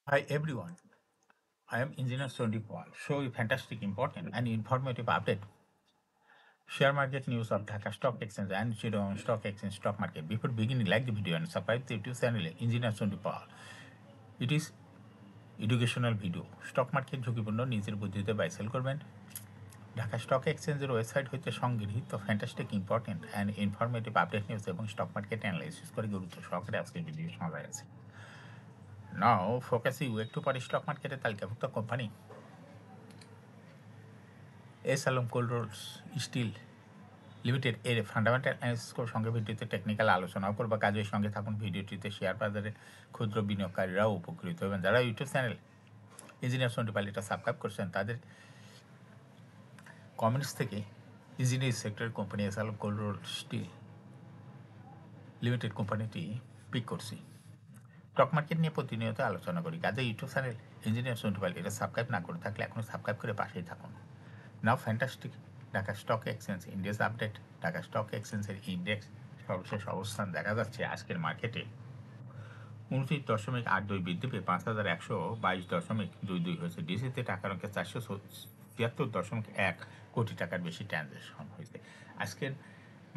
Hi everyone, I am Engineer Sondeep Pal. Show you fantastic, important and informative update. Share market news of Dhaka Stock Exchange and Chittagong Stock Exchange stock market. Before beginning, like the video and subscribe to the YouTube channel Engineer Sondeep Pal. It is educational video. Stock market ঝুঁকিপূর্ণ নিজের বুদ্ধিতে buy sell করবেন Dhaka stock এক্সচেঞ্জের website হইতে সংগৃহীত fantastic important and informative update news এবং stock market analysis করে গুরুত্ব সহকারে আজকের ভিডিও শোনা যাচ্ছে নাও ফোকাসিং একটু পরে স্টক মার্কেটের তালিকাভুক্ত company S Alam cold rolls steel limited এর ফান্ডামেন্টাল অ্যানালিসিস সঙ্গে ভিডিওতে টেকনিক্যাল আলোচনাও করবা কাজের সঙ্গে থাকুন ভিডিওটিতে শেয়ার বাজারে ক্ষুদ্র বিনিয়োগকারীরাও উপকৃত হবেন যারা ইউটিউব চ্যানেল ইঞ্জিনিয়ার সন্টিপাল এটা সাবস্ক্রাইব করছেন তাদের কমেন্টস থেকে ইঞ্জিনিয়ারিং সেক্টরের company S Alam cold roll steel limited কোম্পানিটি পিক করছি স্টক মার্কেট নিয়ে প্রতিনিয়ত আলোচনা করি কাজে ইউটিউব চ্যানেল ইঞ্জিনিয়ার সন্টিপাল এটা সাবস্ক্রাইব না করে থাকলে এখনও সাবস্ক্রাইব করে পাশেই থাকুন now fantastic Dhaka stock exchange index update Dhaka stock এক্সচেঞ্জের ইন্ডেক্স সর্বশেষ অবস্থান দেখা যাচ্ছে আজকের মার্কেটে 29.82 বৃদ্ধি পেয়ে 5,122.22 হয়েছে ডিসিতে টাকার অঙ্কে 476.1 কোটি টাকার বেশি ট্রানজ্যাকশন হয়েছে আজকের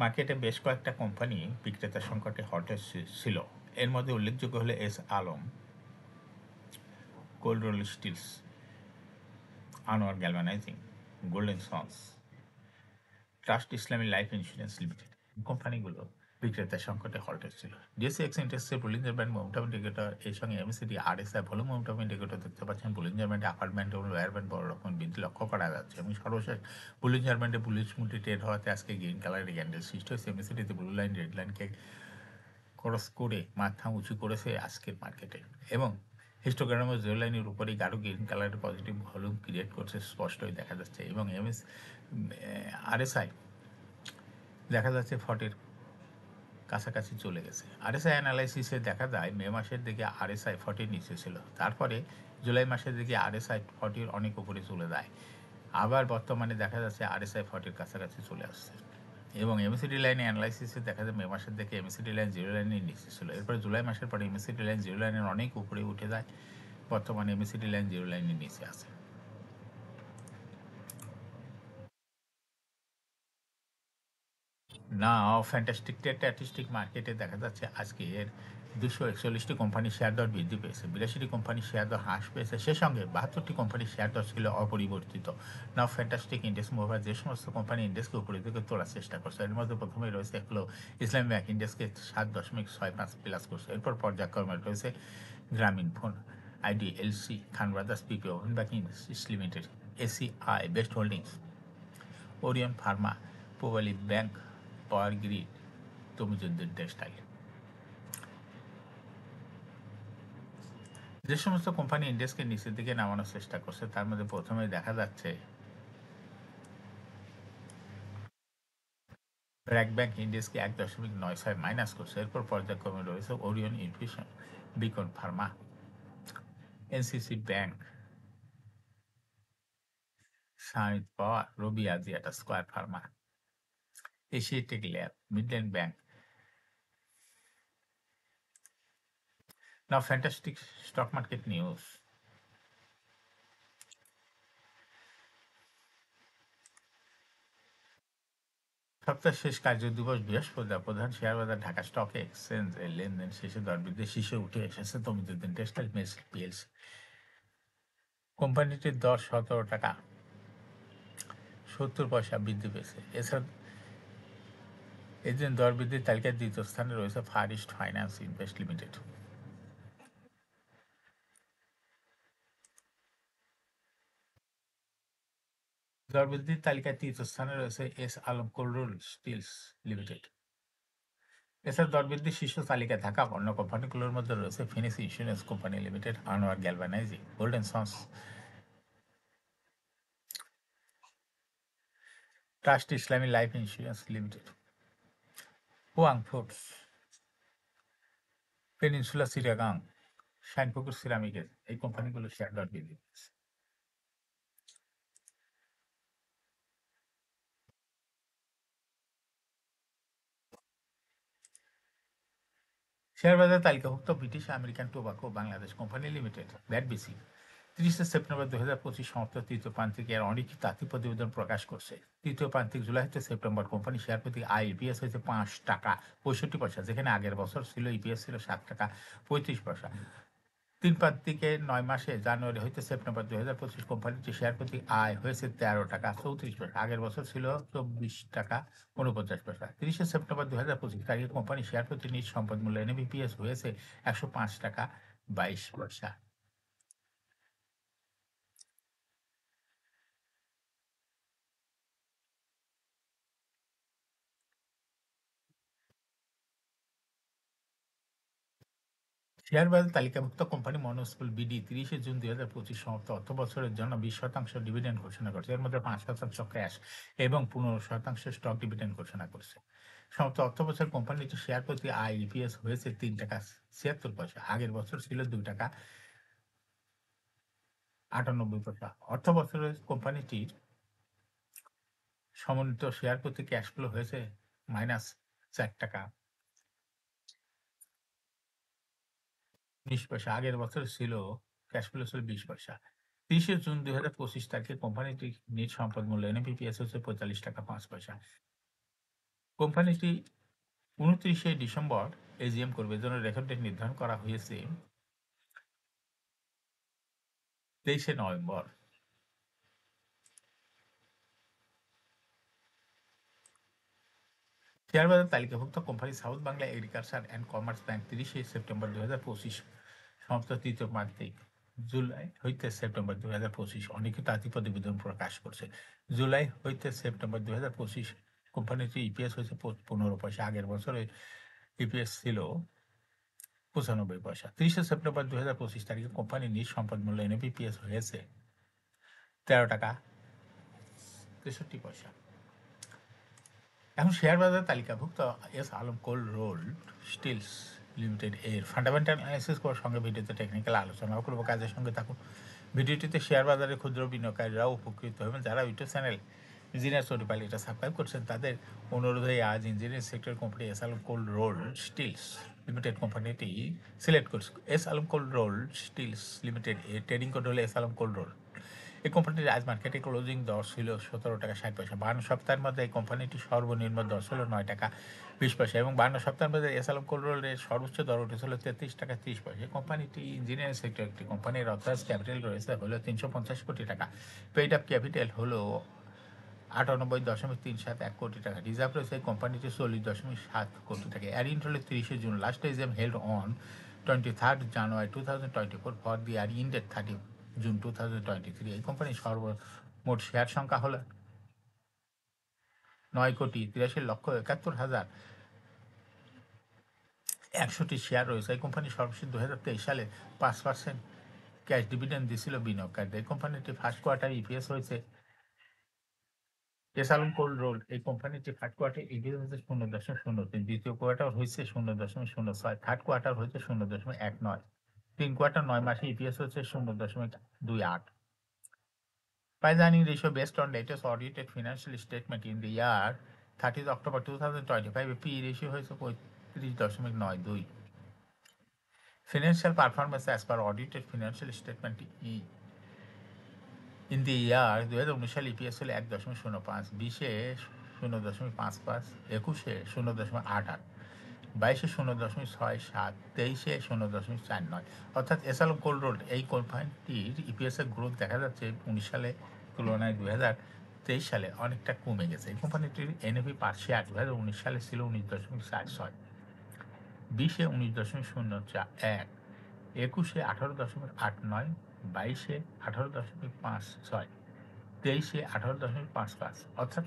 মার্কেটে বেশ কয়েকটা কোম্পানি বিক্রেতা সংকটে হটে ছিল এর মধ্যে উল্লেখযোগ্য হলো S Alam cold roll steels Anwar galvanising golden sons trust Islami life insurance limited কোম্পানিগুলো বিক্রেতা সংকটে হল্টেজ ছিল ডিএসসি ইন্ডেক্সের বুলিঞ্জার ব্যান্ড মোমেন্টাম ইন্ডিকেটর এর সঙ্গে MACD RSI volume momentum indicator দেখতে পাচ্ছেন বুলিঞ্জার ব্যান্ডে আপার ব্যান্ড এবং লোয়ার ব্যান্ড বড় রকম বৃদ্ধি লক্ষ্য করা যাচ্ছে এবং সর্বশেষ বুলিঞ্জার ব্যান্ডে বুলিশ মুটি ট্রেড হওয়াতে আজকে গ্রিন কালারের ক্যান্ডেল সৃষ্টি হয়েছে এমএসিডিতে ব্লু লাইন রেড লাইনকে ক্রস করে মাথা উঁচু করেছে আজকের মার্কেটে এবং হিস্টোগ্রামের জিরো লাইনের উপরেই গাঢ় গ্রিন কালারের পজিটিভ ভলিউম ক্রিয়েট করছে স্পষ্টই দেখা যাচ্ছে এবং আরএসআই দেখা যাচ্ছে ফর্টির কাছাকাছি চলে গেছে আরএসআই অ্যানালাইসিসে দেখা যায় মে মাসের দিকে আরএসআই ফর্টির নিচে ছিল তারপরে জুলাই মাসের দিকে আরএসআই ফর্টির অনেক উপরে চলে যায় আবার বর্তমানে দেখা যাচ্ছে আরএসআই ফর্টির কাছাকাছি চলে আসছে এবং এমএসিডি লাইনে অ্যানালাইসিসে দেখা যায় মে মাসের দিকে এমএসিডি লাইন জিরো লাইনের নিচে ছিল এরপরে জুলাই মাসের পরে এমএসিডি লাইন জিরো লাইনের অনেক উপরে উঠে যায় বর্তমানে এমএসিডি লাইন জিরো লাইনের নিচে আছে না ফ্যান্টাস্টিক স্ট্যাটিস্টিক মার্কেটে দেখা যাচ্ছে আজকে এর 241টি কোম্পানির শেয়ার দর বৃদ্ধি পেয়েছে 82টি কোম্পানির শেয়ার দর হ্রাস পেয়েছে সে সঙ্গে 72টি কোম্পানির শেয়ার দর ছিল অপরিবর্তিত নাও ফ্যান্টাস্টিক ইন্ডেক্স মুভার যে সমস্ত কোম্পানি ইন্ডেক্সকে উপরের দিকে তোলার চেষ্টা করছে এর মধ্যে প্রথমেই রয়েছে হলো ইসলামী ব্যাংক ইন্ডেক্সকে 7.65 প্লাস করছে এরপর পর্যায়ক্রমে রয়েছে Grameenphone IDLC Khan brothers PP woven bag industries limited ACI best holdings Orion pharma Pubali bank power grid Tamijuddin textile যে সমস্ত কোম্পানি ইন্ডেক্সকে নিচের দিকে নামানোর চেষ্টা করছে তার মধ্যে প্রথমে দেখা যাচ্ছে ব্র্যাক ব্যাংক ইন্ডেক্সকে 1.96 মাইনাস করছে এরপর পর্যায়ক্রমে রয়েছে Orion infusion Beacon pharma NCC bank Summit power Robi Axiata square pharma Asiatic lab Midland bank now fantastic stock market news সপ্তাহের শেষ কার্যদিবস বৃহস্পতিবার প্রধান শেয়ার বাজার ঢাকা স্টক এক্সচেঞ্জ এর লেনদেন শেষে দরবৃদ্ধি শীর্ষে উঠে এসেছে তমিজুদ্দিন টেক্সটাইল মিলস পিএলসি কোম্পানিটির দর 17 টাকা 70 পয়সা বৃদ্ধি পেয়েছে এছাড়া এদিন দর বৃদ্ধির তালিকায় দ্বিতীয় স্থানে রয়েছে far east finance invest limited দর বৃদ্ধির তালিকায় তৃতীয় স্থানে রয়েছে S Alam cold roll steels limited এছাড়া দরবৃদ্ধির শীর্ষ তালিকায় থাকা অন্য কোম্পানিগুলোর মধ্যে রয়েছে Phoenix insurance company limited Anwar galvanising golden sons trust Islami life insurance limited হুয়াং ফুডস পেনিনসুলা চিটাগাং শাইনপুকুর সিরামিকের এই কোম্পানিগুলো শেয়ার দর বৃদ্ধি পেয়েছে শেয়ার বাজার তালিকাভুক্ত British American tobacco Bangladesh company limited BATBC 30 September 2025 সমাপ্ত তৃতীয় প্রান্তিক এর অলিখিত আর্থিক প্রতিবেদন প্রকাশ করছে। তৃতীয় প্রান্তিক জুলাই হতে সেপ্টেম্বর কোম্পানি শেয়ার প্রতি ইপিএস হয়েছে 5 টাকা 65 পয়সা, যেখানে আগের বছর ছিল ইপিএস ছিল 7 টাকা 35 পয়সা। তিন প্রান্তিকে 9 মাসে জানুয়ারি হইতে সেপ্টেম্বর 2025 কোম্পানিটি শেয়ার প্রতি আয় হয়েছে 13 টাকা 34 পয়সা, আগের বছর ছিল 24 টাকা 49 পয়সা। 30 সেপ্টেম্বর 2025 তারিখে কোম্পানি শেয়ার প্রতি নিজ সম্পদ মূল্য এনবিপিএস হয়েছে 105 টাকা 22 পয়সা। শেয়ার বাজার তালিকাভুক্ত কোম্পানি মনোস্কুল বিডি 30 জুন 2025 সমাপ্ত অর্থ বছরের জন্য 20% ডিভিডেন্ড ঘোষণা করছে। এর মধ্যে 5% ক্যাশ এবং 15% স্টক ডিভিডেন্ড ঘোষণা করছে। সমাপ্ত অর্থ বছর কোম্পানিটি শেয়ার প্রতি ইপিএস হয়েছে 3 টাকা 76 পয়সা, আগের বছর ছিল 2 টাকা 98 পয়সা। অর্থ বছরে কোম্পানিটির সমন্বিত শেয়ার প্রতি ক্যাশ ফ্লো হয়েছে -4 টাকা 19 পয়সা, আগের বছর ছিল ক্যাশ ফ্লো ছিল 20 পয়সা। 30 জুন 2025 তারিখে কোম্পানিটি নিজ সম্পদ মূল্য এনপিপিএস হচ্ছে 45 টাকা 5 পয়সা। কোম্পানিটি 29 ডিসেম্বর এজিএম করবে, এজন্য রেকর্ড ডেট নির্ধারণ করা হয়েছে 23 নভেম্বর। শেয়ার বাজার তালিকাভুক্ত company south Bangla agriculture and commerce bank 30 September 2025 সমাপ্ত তৃতীয় প্রান্তিক জুলাই হইতে সেপ্টেম্বর 2025 অলিখিত আর্থিক প্রতিবেদন প্রকাশ করছে। জুলাই হইতে সেপ্টেম্বর 2025 কোম্পানিটির ইপিএস হয়েছে 15 পয়সা, আগের বছরে ইপিএস ছিল 95 পয়সা। 30 সেপ্টেম্বর 2025 তারিখে কোম্পানি নিজ সম্পদ মূল্য এনপিপিএস হয়েছে 13 টাকা 63 পয়সা। এখন শেয়ার বাজার তালিকাভুক্ত S Alam cold rolled stills limited এর ফান্ডামেন্টাল অ্যানালিসিস করার সঙ্গে ভিডিওতে টেকনিক্যাল আলোচনা করবো। কাজের সঙ্গে থাকুন। ভিডিওটিতে শেয়ার বাজারে ক্ষুদ্র বিনিয়োগকারীরাও উপকৃত হবেন। যারা ইউটিউব চ্যানেল ইঞ্জিনিয়ার সোডিপাল এটা সাবস্ক্রাইব করছেন, তাদের অনুরোধে আজ engineering sector company S Alam cold rolled stills limited কোম্পানিটি সিলেক্ট করছে। S Alam cold rolled stills limited এর ট্রেডিং কোড হলো এস আলম কোল্ড রোল্ড। এই কোম্পানিটির আজ মার্কেটে ক্লোজিং দর ছিল 17 টাকা 60 পয়সা। 52 সপ্তাহের মধ্যে এই কোম্পানিটির সর্বনিম্ন দর ছিল 9 টাকা 20 পয়সা এবং 52 সপ্তাহের মধ্যে এস আলম কোল্ড রোলের সর্বোচ্চ দর উঠেছিল 33 টাকা 30 পয়সা। এই কোম্পানিটি ইঞ্জিনিয়ারিং সেক্টর একটি কোম্পানির অথরাইজড ক্যাপিটাল রয়েছে হলো 350 কোটি টাকা। পেইড আপ ক্যাপিটাল হলো 98.37 কোটি টাকা। রিজার্ভ রয়েছে এই কোম্পানিটি 40.7 কোটি টাকা। অ্যারিন্ট হলো 30 June. Last exam held on 23 January 2024 for the year ended 30 June 2023। এই কোম্পানির সর্বমোট শেয়ার সংখ্যা হলো 9,83,71,100টি শেয়ার রয়েছে। এই কোম্পানি সর্বশেষ 2023 সালে 5% ক্যাশ ডিভিডেন্ড দিয়েছিল বিনিয়োগকারীদের। এই কোম্পানিটি ফার্স্ট কোয়ার্টার ইপিএস হয়েছে এস আলম কোল্ড রোল। এই কোম্পানিটি ফার্স্ট কোয়ার্টার ইপিএস হয়েছে 0.03, দ্বিতীয় কোয়ার্টার হয়েছে 0.06, থার্ড কোয়ার্টার হয়েছে 0.19, 3 কোয়ার্টার 9 মাসে ইপিএস হচ্ছে 0.28। Price earning ratio based on latest audited financial statement in the year 30th October 2025 PE ratio হয়েছে 35.92। Financial performance as per audited financial statement in the year 2019 সালে EPS হলো 1.05, 20-এ 0.55, 21-এ 0.88, 22-এ 0.67, 23-এ 0.49। অর্থাৎ S Alam cold road এই কোম্পানিটির ইপিএসের growth দেখা যাচ্ছে 19 সালে তুলনায় 2023 সালে অনেকটা কমে গেছে। এই কোম্পানিটির এনএভি পার শেয়ার 2019 সালে ছিল 19.46, 20-এ 19.041, 21-এ 18.89, 22-এ 18.56, 23-এ 18.55। অর্থাৎ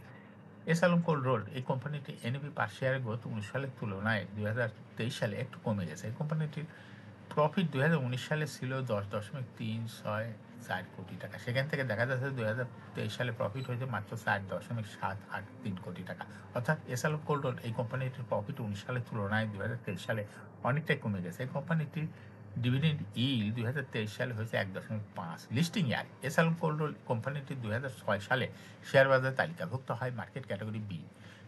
এস আলম কোল্ড রোড এই কোম্পানিটি এনএভি পার শেয়ারের গ্রোথ 19 সালের তুলনায় 2023 সালে একটু কমে গেছে। এই কোম্পানিটির প্রফিট 2019 সালে ছিল 10.364 কোটি টাকা। সেখান থেকে দেখা যাচ্ছে 2023 সালে প্রফিট হয়েছে মাত্র 4.783 কোটি টাকা। অর্থাৎ এস আলম কোল্ড রোড এই কোম্পানিটির প্রফিট 19 সালের তুলনায় 2023 সালে অনেকটাই কমে গেছে। এই কোম্পানিটির ডিভিডেন্ড ইল্ড 2023 সালে হয়েছে 1.5। Listing year S Alam cold roll কোম্পানিটি 2006 সালে শেয়ার বাজারে তালিকাভুক্ত হয় market category B.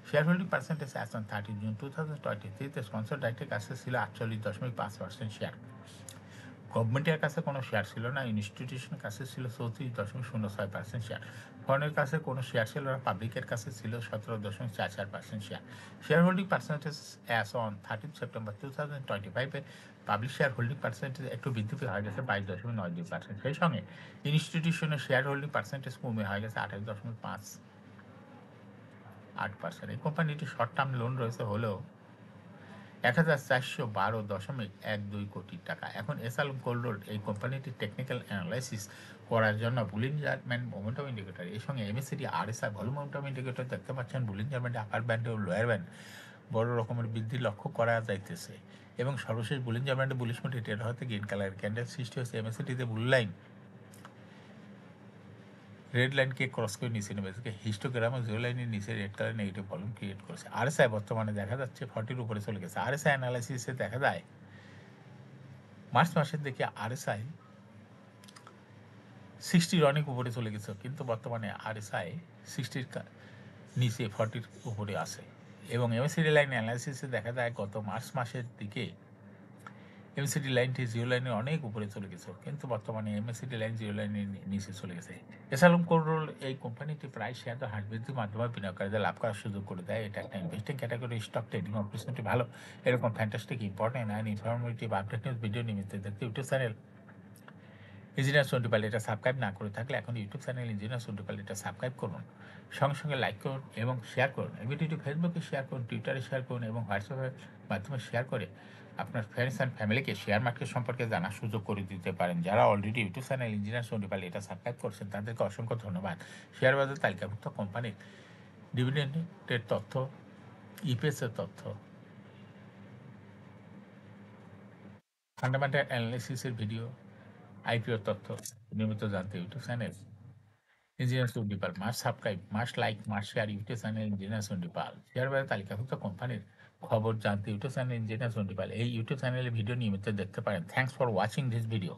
Share holding percentage as on 30 June 2023 sponsor ডাইরেক্টের কাছে ছিল 48.5% শেয়ার। গভর্নমেন্টের কাছে কোনো শেয়ার ছিল না, ইনস্টিটিউশনের কাছে ছিল 34.06% শেয়ার, ফরেনের কাছে কোনো শেয়ার ছিল না, পাবলিকের কাছে ছিল 17.44% share. Share holding percentage as on 13 September 2025 public share holding percentage একটু বৃদ্ধি হয়ে গেছে 22.92%। সেই সঙ্গে ইনস্টিটিউশনের শেয়ার হোল্ডিং পার্সেন্টেজ কমে হয়ে গেছে 28.58%। এই কোম্পানিটি শর্ট টার্ম লোন রয়েছে হলেও 1412.12 কোটি টাকা। এখন এসালম কোল্ড রোড এই কোম্পানিটির টেকনিক্যাল অ্যানালাইসিস করার জন্য বুলিঞ্জার ব্যান্ড মোমেন্টাম ইন্ডিকেটর, এর সঙ্গে MACD RSI volume momentum indicator দেখতে পাচ্ছেন। বুলিঞ্জার ব্যান্ডে আপার ব্যান্ড ও লোয়ার ব্যান্ড বড় রকমের বৃদ্ধি লক্ষ্য করা যাইতেছে এবং সর্বশেষ বুলিঞ্জার ব্যান্ডে বুলিশ মোড রিটেল হতে গ্রিন কালারের ক্যান্ডেল সৃষ্টি হয়েছে। এমএসিডিতে বুল লাইন রেড লাইনকে ক্রস করে নিচে নেমে থেকে হিস্টোগ্রাম ও জিরো লাইনের নিচে red colour negative volume create করেছে। আরএসআই বর্তমানে দেখা যাচ্ছে 40-র উপরে চলে গেছে। আরএসআই অ্যানালাইসিসে দেখা যায় মার্চ মাসের দিকে আরএসআই 60-র অনেক উপরে চলে গেছে, কিন্তু বর্তমানে আরএসআই 60-র নিচে 40-র উপরে আছে। এবং এমএসিডি লাইন অ্যানালাইসিসে দেখা যায় গত মার্চ মাসের দিকে এমএসিডি লাইনটি জিরো লাইনের অনেক উপরে চলে গেছে, কিন্তু বর্তমানে এমএসিডি লাইন জিরো লাইনের নিচে চলে গেছে। এসালম কোল্ড এই কোম্পানিটি প্রায় শেয়ার হার বৃদ্ধির মাধ্যমে বিনিয়োগকারীদের লাভ করার সুযোগ করে দেয়। এটা একটা investing category stock, trading opportunity ভালো। এরকম fantastic important and informative update news video নিমিত্ত দেখতে ইউটিউব চ্যানেল ইঞ্জিনিয়ার সন্টু এটা সাবস্ক্রাইব না করে থাকলে এখন ইউটিউব চ্যানেল ইঞ্জিনিয়ার সন্টু এটা সাবস্ক্রাইব করুন, সঙ্গে সঙ্গে লাইক করুন এবং শেয়ার করুন। এই ভিডিওটি ফেসবুকে শেয়ার করুন, টুইটারে শেয়ার করুন এবং হোয়াটসঅ্যাপের মাধ্যমে শেয়ার করে আপনার ফ্রেন্ডস অ্যান্ড ফ্যামিলিকে শেয়ার মার্কেট সম্পর্কে জানার সুযোগ করে দিতে পারেন। যারা already YouTube channel engineer Santu এটা সাবস্ক্রাইব করছেন তাদেরকে অসংখ্য ধন্যবাদ। শেয়ার বাজার তালিকাভুক্ত কোম্পানির ডিভিডেন্ডের তথ্য, ইপিএসের তথ্য, ফান্ডামেন্টাল অ্যানালিসিসের ভিডিও, আইপিওর তথ্য নিয়মিত জানতে YouTube channel engineer Sondipal must subscribe, must like, must share YouTube channel engineer Sondipal. Share বাজার তালিকাভুক্ত কোম্পানির খবর জানতে ইউটিউব চ্যানেল ইঞ্জিনিয়ার সন্ডিপাল এই ইউটিউব চ্যানেলে ভিডিও নিয়মিত দেখতে পারেন। Thanks for watching this video.